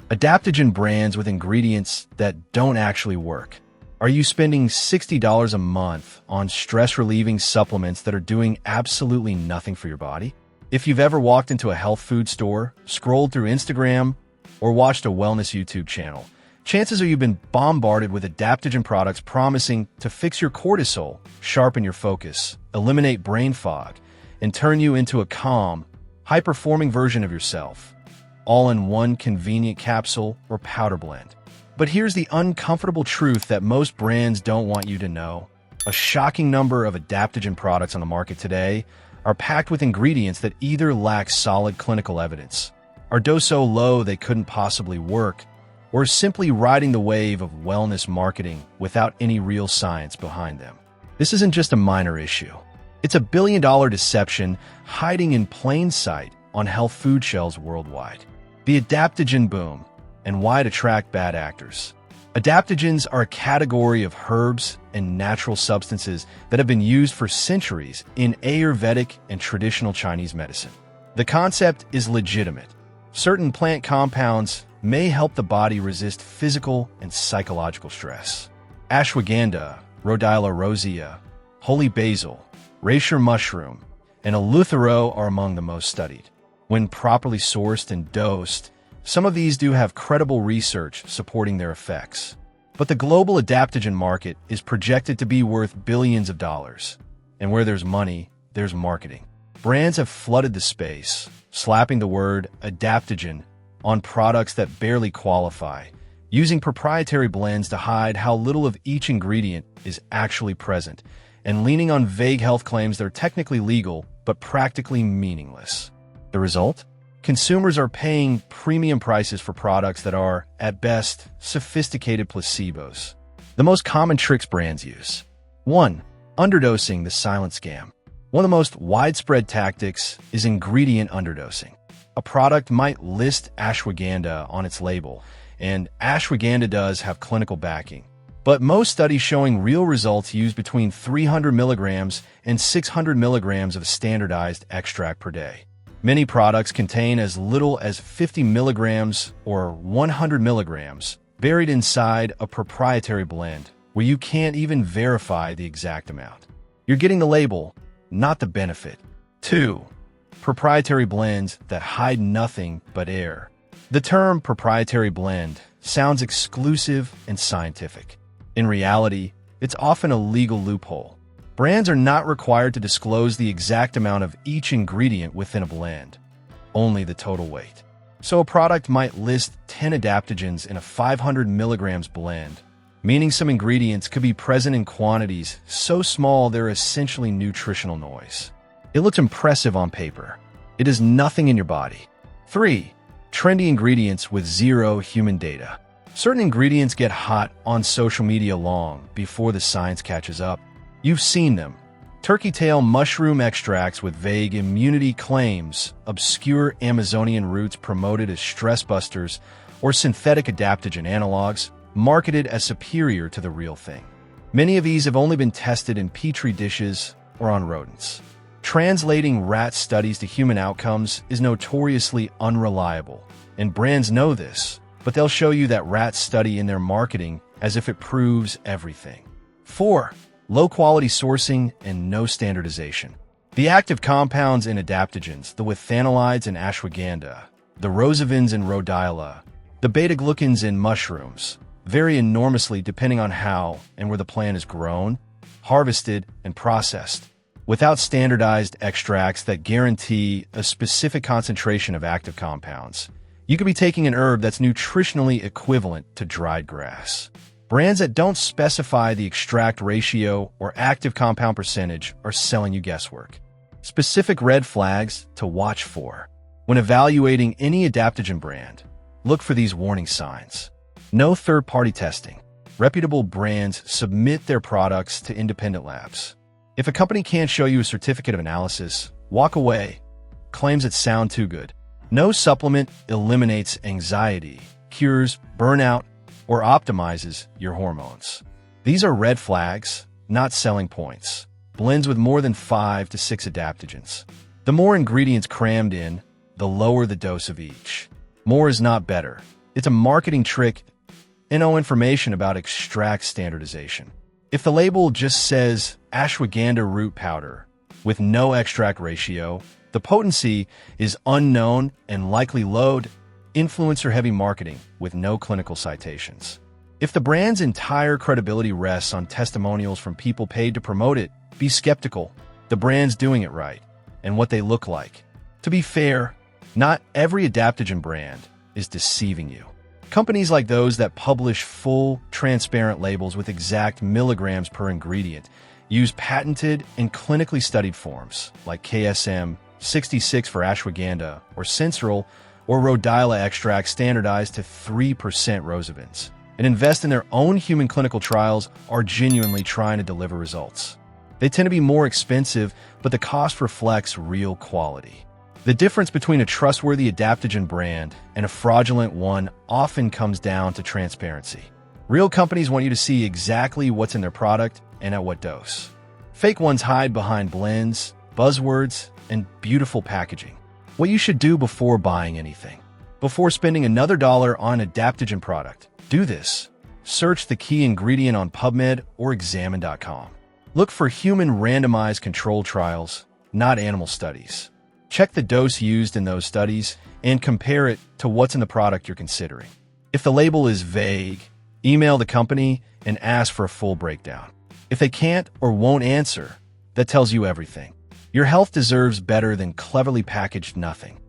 Adaptogen brands with ingredients that don't actually work. Are you spending $60 a month on stress-relieving supplements that are doing absolutely nothing for your body? If you've ever walked into a health food store, scrolled through Instagram, or watched a wellness YouTube channel, chances are you've been bombarded with adaptogen products promising to fix your cortisol, sharpen your focus, eliminate brain fog, and turn you into a calm, high-performing version of yourself, all in one convenient capsule or powder blend. But here's the uncomfortable truth that most brands don't want you to know. A shocking number of adaptogen products on the market today are packed with ingredients that either lack solid clinical evidence, are dosed so low they couldn't possibly work, or are simply riding the wave of wellness marketing without any real science behind them. This isn't just a minor issue. It's a billion-dollar deception hiding in plain sight on health food shelves worldwide. The adaptogen boom and why it attract bad actors. Adaptogens are a category of herbs and natural substances that have been used for centuries in Ayurvedic and traditional Chinese medicine. The concept is legitimate. Certain plant compounds may help the body resist physical and psychological stress. Ashwagandha, Rhodiola rosea, holy basil, reishi mushroom, and eleuthero are among the most studied. When properly sourced and dosed, some of these do have credible research supporting their effects. But the global adaptogen market is projected to be worth billions of dollars. And where there's money, there's marketing. Brands have flooded the space, slapping the word adaptogen on products that barely qualify, using proprietary blends to hide how little of each ingredient is actually present, and leaning on vague health claims that are technically legal but practically meaningless. The result? Consumers are paying premium prices for products that are, at best, sophisticated placebos. The most common tricks brands use. 1. Underdosing, the silent scam. One of the most widespread tactics is ingredient underdosing. A product might list ashwagandha on its label, and ashwagandha does have clinical backing. But most studies showing real results use between 300 milligrams and 600 milligrams of standardized extract per day. Many products contain as little as 50 milligrams or 100 milligrams buried inside a proprietary blend where you can't even verify the exact amount. You're getting the label, not the benefit. 2. Proprietary blends that hide nothing but air. The term proprietary blend sounds exclusive and scientific. In reality, it's often a legal loophole. Brands are not required to disclose the exact amount of each ingredient within a blend, only the total weight. So a product might list 10 adaptogens in a 500 milligrams blend, meaning some ingredients could be present in quantities so small they're essentially nutritional noise. It looks impressive on paper. It is nothing in your body. 3. Trendy ingredients with zero human data. Certain ingredients get hot on social media long before the science catches up. You've seen them. Turkey tail mushroom extracts with vague immunity claims, obscure Amazonian roots promoted as stress busters, or synthetic adaptogen analogs marketed as superior to the real thing. Many of these have only been tested in petri dishes or on rodents. Translating rat studies to human outcomes is notoriously unreliable, and brands know this, but they'll show you that rat study in their marketing as if it proves everything. 4. Low-quality sourcing and no standardization. The active compounds in adaptogens, the withanolides in ashwagandha, the rosavins in rhodiola, the beta-glucans in mushrooms, vary enormously depending on how and where the plant is grown, harvested, and processed. Without standardized extracts that guarantee a specific concentration of active compounds, you could be taking an herb that's nutritionally equivalent to dried grass. Brands that don't specify the extract ratio or active compound percentage are selling you guesswork. Specific red flags to watch for. When evaluating any adaptogen brand, look for these warning signs. No third-party testing. Reputable brands submit their products to independent labs. If a company can't show you a certificate of analysis, walk away. Claims that sound too good. No supplement eliminates anxiety, cures burnout, or optimizes your hormones. These are red flags, not selling points. Blends with more than 5 to 6 adaptogens. The more ingredients crammed in, the lower the dose of each. More is not better. It's a marketing trick and no information about extract standardization. If the label just says ashwagandha root powder with no extract ratio, the potency is unknown and likely low influencer-heavy marketing with no clinical citations. If the brand's entire credibility rests on testimonials from people paid to promote it, be skeptical. The brand's doing it right, and what they look like. To be fair, not every adaptogen brand is deceiving you. Companies like those that publish full, transparent labels with exact milligrams per ingredient use patented and clinically studied forms like KSM 66 for ashwagandha or Sensoril or Rhodiola extract standardized to 3% rosavins, and invest in their own human clinical trials are genuinely trying to deliver results. They tend to be more expensive, but the cost reflects real quality. The difference between a trustworthy adaptogen brand and a fraudulent one often comes down to transparency. Real companies want you to see exactly what's in their product and at what dose. Fake ones hide behind blends, buzzwords, and beautiful packaging. What you should do before buying anything. Before spending another dollar on an adaptogen product, do this. Search the key ingredient on PubMed or examine.com. Look for human randomized control trials, not animal studies. Check the dose used in those studies and compare it to what's in the product you're considering. If the label is vague, email the company and ask for a full breakdown. If they can't or won't answer, that tells you everything. Your health deserves better than cleverly packaged nothing.